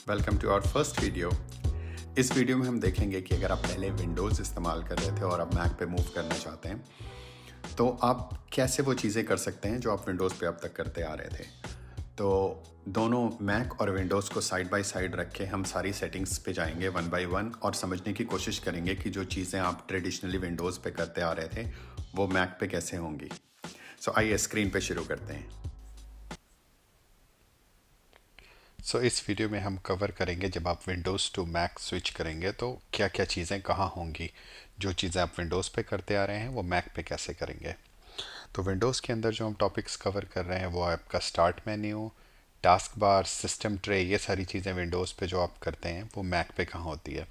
Welcome to our first video. इस video में हम देखेंगे कि अगर आप पहले विंडोज़ इस्तेमाल कर रहे थे और अब मैक पे मूव करना चाहते हैं तो आप कैसे वो चीज़ें कर सकते हैं जो आप विंडोज़ पे अब तक करते आ रहे थे। तो दोनों मैक और विंडोज़ को साइड बाय साइड रख के हम सारी सेटिंग्स पे जाएंगे वन बाय वन और समझने की कोशिश करेंगे कि जो चीज़ें आप ट्रेडिशनली विंडोज़ पे करते आ रहे थे वो मैक पे कैसे होंगी। सो आइए स्क्रीन पे शुरू करते हैं। इस वीडियो में हम कवर करेंगे जब आप विंडोज़ टू मैक स्विच करेंगे तो क्या क्या चीज़ें कहाँ होंगी। जो चीज़ें आप विंडोज़ पे करते आ रहे हैं वो मैक पे कैसे करेंगे। तो विंडोज़ के अंदर जो हम टॉपिक्स कवर कर रहे हैं वो आपका start menu, task bar, system tray, ये सारी चीज़ें विंडोज़ पे जो आप करते हैं वो मैक पे कहाँ होती है।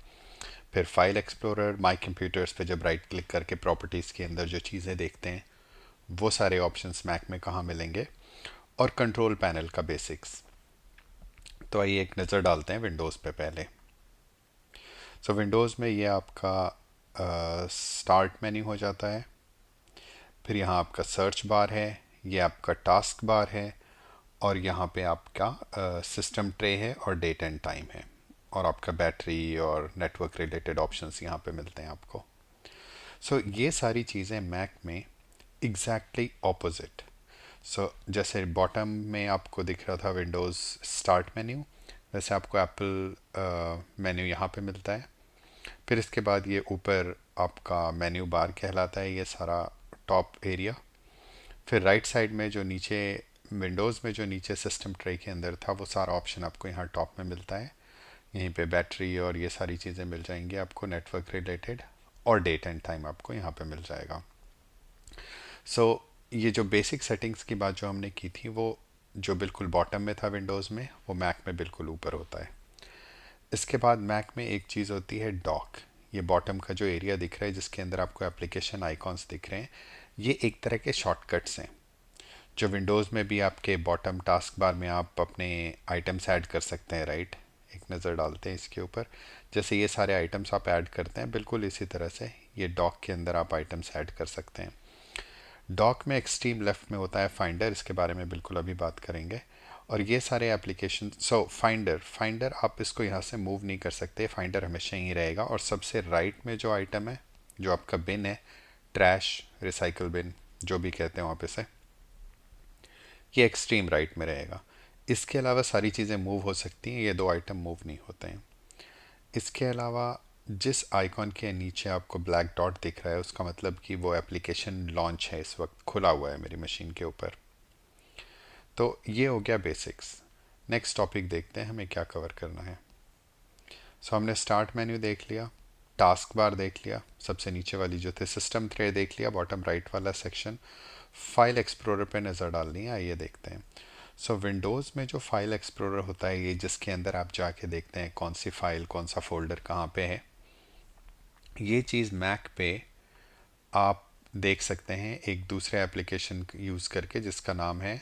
फिर फाइल एक्सप्लोरर, माई कंप्यूटर्स पे जब राइट क्लिक करके प्रॉपर्टीज़ के अंदर जो चीज़ें देखते हैं वो सारे ऑप्शंस मैक में कहाँ मिलेंगे। और कंट्रोल पैनल का बेसिक्स। तो आइए एक नज़र डालते हैं विंडोज़ पे पहले। विंडोज़ में ये आपका स्टार्ट मेन्यू हो जाता है। फिर यहाँ आपका सर्च बार है, ये आपका टास्क बार है, और यहाँ पे आपका सिस्टम ट्रे है और डेट एंड टाइम है, और आपका बैटरी और नेटवर्क रिलेटेड ऑप्शंस यहाँ पे मिलते हैं आपको। ये सारी चीज़ें मैक में एग्जैक्टली ऑपोजिट। जैसे बॉटम में आपको दिख रहा था विंडोज़ स्टार्ट मेन्यू, वैसे आपको एप्पल मेन्यू यहाँ पे मिलता है। फिर इसके बाद ये ऊपर आपका मेन्यू बार कहलाता है, ये सारा टॉप एरिया। फिर राइट साइड में जो नीचे विंडोज़ में जो नीचे सिस्टम ट्रे के अंदर था वो सारा ऑप्शन आपको यहाँ टॉप में मिलता है। यहीं पे बैटरी और ये सारी चीज़ें मिल जाएंगी आपको नेटवर्क रिलेटेड, और डेट एंड टाइम आपको यहाँ पे मिल जाएगा। ये जो बेसिक सेटिंग्स की बात जो हमने की थी वो जो बिल्कुल बॉटम में था विंडोज़ में, वो मैक में बिल्कुल ऊपर होता है। इसके बाद मैक में एक चीज़ होती है डॉक। ये बॉटम का जो एरिया दिख रहा है जिसके अंदर आपको एप्लीकेशन आइकॉन्स दिख रहे हैं, ये एक तरह के शॉर्टकट्स हैं जो विंडोज़ में भी आपके बॉटम टास्क बार में आप अपने आइटम्स ऐड कर सकते हैं। राइट, एक नज़र डालते हैं इसके ऊपर। जैसे ये सारे आइटम्स आप ऐड करते हैं, बिल्कुल इसी तरह से ये डॉक के अंदर आप आइटम्स ऐड कर सकते हैं। डॉक में एक्सट्रीम लेफ्ट में होता है फाइंडर, इसके बारे में बिल्कुल अभी बात करेंगे। और ये सारे एप्लीकेशन, फाइंडर फाइंडर आप इसको यहाँ से मूव नहीं कर सकते, फाइंडर हमेशा ही रहेगा। और सबसे राइट में जो आइटम है, जो आपका बिन है, ट्रैश, रिसाइकल बिन, जो भी कहते हैं आप इसे, ये एक्सट्रीम राइट में रहेगा। इसके अलावा सारी चीज़ें मूव हो सकती हैं, ये दो आइटम मूव नहीं होते हैं। इसके अलावा जिस आइकॉन के नीचे आपको ब्लैक डॉट दिख रहा है उसका मतलब कि वो एप्लीकेशन लॉन्च है, इस वक्त खुला हुआ है मेरी मशीन के ऊपर। तो ये हो गया बेसिक्स। नेक्स्ट टॉपिक देखते हैं हमें क्या कवर करना है। हमने स्टार्ट मेन्यू देख लिया, टास्क बार देख लिया, सबसे नीचे वाली जो थे सिस्टम ट्रे देख लिया, बॉटम राइट वाला सेक्शन। फाइल एक्सप्लोरर पे नज़र डालनी है, आइए देखते हैं। विंडोज़ में जो फाइल एक्सप्लोरर होता है, ये जिसके अंदर आप जाके देखते हैं कौन सी फाइल, कौन सा फोल्डर कहाँ पे है, ये चीज़ मैक पे आप देख सकते हैं एक दूसरे एप्लीकेशन यूज़ करके जिसका नाम है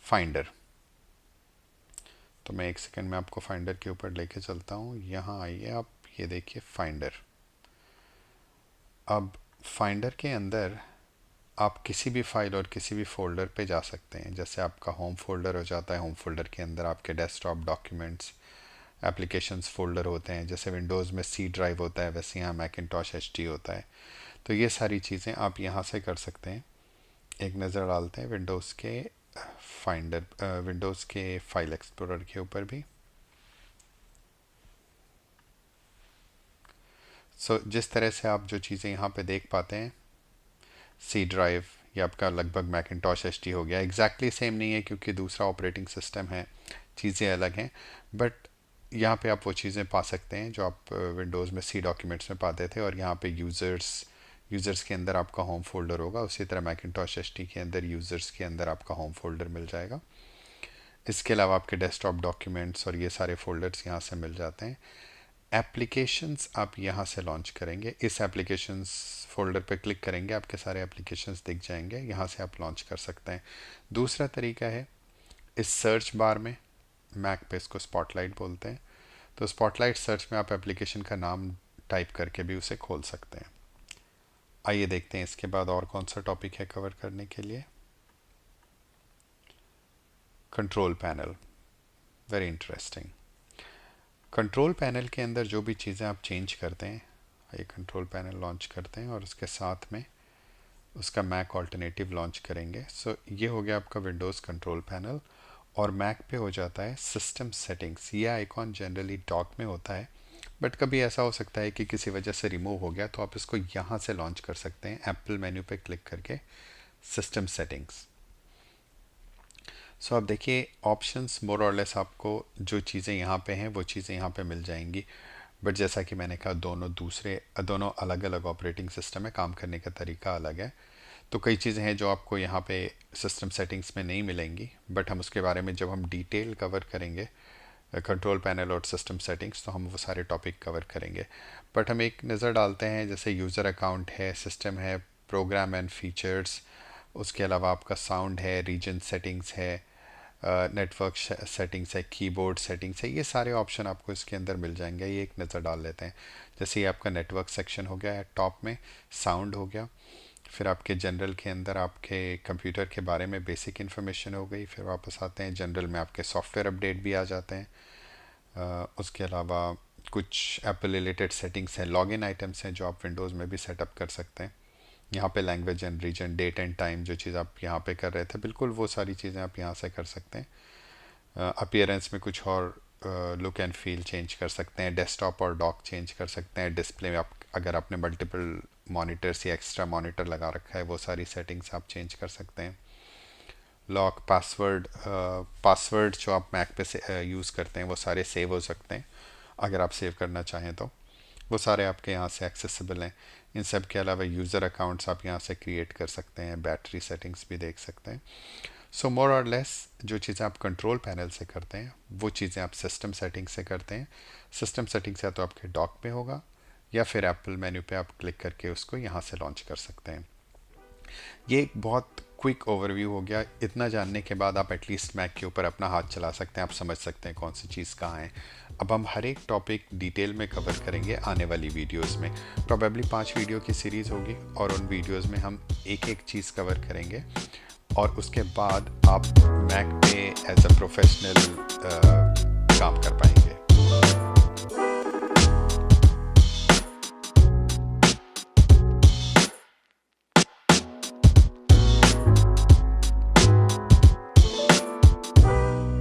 फाइंडर। तो मैं एक सेकंड में आपको फाइंडर के ऊपर लेके चलता हूँ। यहाँ आइए आप, ये देखिए फाइंडर। अब फाइंडर के अंदर आप किसी भी फाइल और किसी भी फोल्डर पे जा सकते हैं। जैसे आपका होम फोल्डर हो जाता है, होम फोल्डर के अंदर आपके डेस्कटॉप, डॉक्यूमेंट्स, एप्लीकेशंस फोल्डर होते हैं। जैसे विंडोज़ में सी ड्राइव होता है, वैसे यहाँ मैकिन्टॉश एचटी होता है। तो ये सारी चीज़ें आप यहाँ से कर सकते हैं। एक नज़र डालते हैं विंडोज़ के फाइंडर, विंडोज़ के फाइल एक्सप्लोरर के ऊपर भी। जिस तरह से आप जो चीज़ें यहाँ पे देख पाते हैं, सी ड्राइव, ये आपका लगभग मैकिन्टॉश एचटी हो गया। एग्जैक्टली सेम नहीं है क्योंकि दूसरा ऑपरेटिंग सिस्टम है, चीज़ें अलग हैं, बट यहाँ पे आप वो चीज़ें पा सकते हैं जो आप विंडोज़ में सी डॉक्यूमेंट्स में पाते थे। और यहाँ पे यूज़र्स के अंदर आपका होम फोल्डर होगा, उसी तरह मैकिन्टॉश एचटी के अंदर यूज़र्स के अंदर आपका होम फोल्डर मिल जाएगा। इसके अलावा आपके डेस्कटॉप, डॉक्यूमेंट्स और ये सारे फोल्डर्स यहाँ से मिल जाते हैं। एप्लीकेशंस आप यहाँ से लॉन्च करेंगे, इस एप्लीकेशंस फोल्डर पे क्लिक करेंगे, आपके सारे एप्लीकेशंस दिख जाएंगे, यहाँ से आप लॉन्च कर सकते हैं। दूसरा तरीका है इस सर्च बार में, मैक पे इसको स्पॉटलाइट बोलते हैं। तो स्पॉटलाइट सर्च में आप एप्लीकेशन का नाम टाइप करके भी उसे खोल सकते हैं। आइए देखते हैं इसके बाद और कौन सा टॉपिक है कवर करने के लिए। Control panel, very interesting. Control panel के अंदर जो भी चीज़ें आप चेंज करते हैं, ये कंट्रोल पैनल लॉन्च करते हैं और उसके साथ में उसका मैक ऑल्टरनेटिव लॉन्च करेंगे। सो ये हो गया आपका विंडोज़ कंट्रोल पैनल। और मैक पे हो जाता है सिस्टम सेटिंग्स। ये आइकॉन जनरली डॉक में होता है, बट कभी ऐसा हो सकता है कि किसी वजह से रिमूव हो गया, तो आप इसको यहाँ से लॉन्च कर सकते हैं एप्पल मेन्यू पे क्लिक करके, सिस्टम सेटिंग्स। सो आप देखिए ऑप्शंस मोर और लेस आपको जो चीज़ें यहाँ पे हैं वो चीज़ें यहाँ पे मिल जाएंगी। बट जैसा कि मैंने कहा दोनों अलग अलग ऑपरेटिंग सिस्टम है, काम करने का तरीका अलग है। तो कई चीज़ें हैं जो आपको यहाँ पे सिस्टम सेटिंग्स में नहीं मिलेंगी, बट हम उसके बारे में जब हम डिटेल कवर करेंगे कंट्रोल पैनल और सिस्टम सेटिंग्स, तो हम वो सारे टॉपिक कवर करेंगे। बट हम एक नज़र डालते हैं, जैसे यूज़र अकाउंट है, सिस्टम है, प्रोग्राम एंड फीचर्स, उसके अलावा आपका साउंड है, रीजन सेटिंग्स है, नेटवर्क सेटिंग्स है, कीबोर्ड सेटिंग्स है। ये सारे ऑप्शन आपको इसके अंदर मिल जाएंगे। ये एक नज़र डाल लेते हैं। जैसे ये आपका नेटवर्क सेक्शन हो गया है टॉप में, साउंड हो गया, फिर आपके जनरल के अंदर आपके कंप्यूटर के बारे में बेसिक इन्फॉर्मेशन हो गई, फिर वापस आते हैं जनरल में आपके सॉफ्टवेयर अपडेट भी आ जाते हैं। उसके अलावा कुछ एप्पल रिलेटेड सेटिंग्स हैं, लॉगिन आइटम्स हैं जो आप विंडोज़ में भी सेटअप कर सकते हैं। यहाँ पे language and region, date and time, जो चीज़ आप यहाँ पे कर रहे थे, बिल्कुल वो सारी चीज़ें आप यहाँ से कर सकते हैं। अपीयरेंस में कुछ और लुक एंड फील चेंज कर सकते हैं, डेस्कटॉप और डॉक चेंज कर सकते हैं, डिस्प्ले में आप अगर आपने मल्टीपल मॉनिटर्स या एक्स्ट्रा मॉनिटर लगा रखा है वो सारी सेटिंग्स आप चेंज कर सकते हैं। लॉक, पासवर्ड जो आप मैक पे से यूज़ करते हैं वो सारे सेव हो सकते हैं अगर आप सेव करना चाहें तो, वो सारे आपके यहाँ से एक्सेसिबल हैं। इन सब के अलावा यूज़र अकाउंट्स आप यहाँ से क्रिएट कर सकते हैं, बैटरी सेटिंग्स भी देख सकते हैं। सो मोर और लेस जो चीज़ें आप कंट्रोल पैनल से करते हैं वो चीज़ें आप सिस्टम सेटिंग से करते हैं। सिस्टम सेटिंग्स या तो आपके डॉक में होगा या फिर एप्पल मेन्यू पे आप क्लिक करके उसको यहाँ से लॉन्च कर सकते हैं। ये एक बहुत क्विक ओवरव्यू हो गया। इतना जानने के बाद आप एटलीस्ट मैक के ऊपर अपना हाथ चला सकते हैं, आप समझ सकते हैं कौन सी चीज़ कहाँ है। अब हम हर एक टॉपिक डिटेल में कवर करेंगे आने वाली वीडियोस में। प्रोबेबली 5 वीडियो की सीरीज़ होगी और उन वीडियोस में हम एक एक चीज़ कवर करेंगे। और उसके बाद आप मैक पे एज अ प्रोफेशनल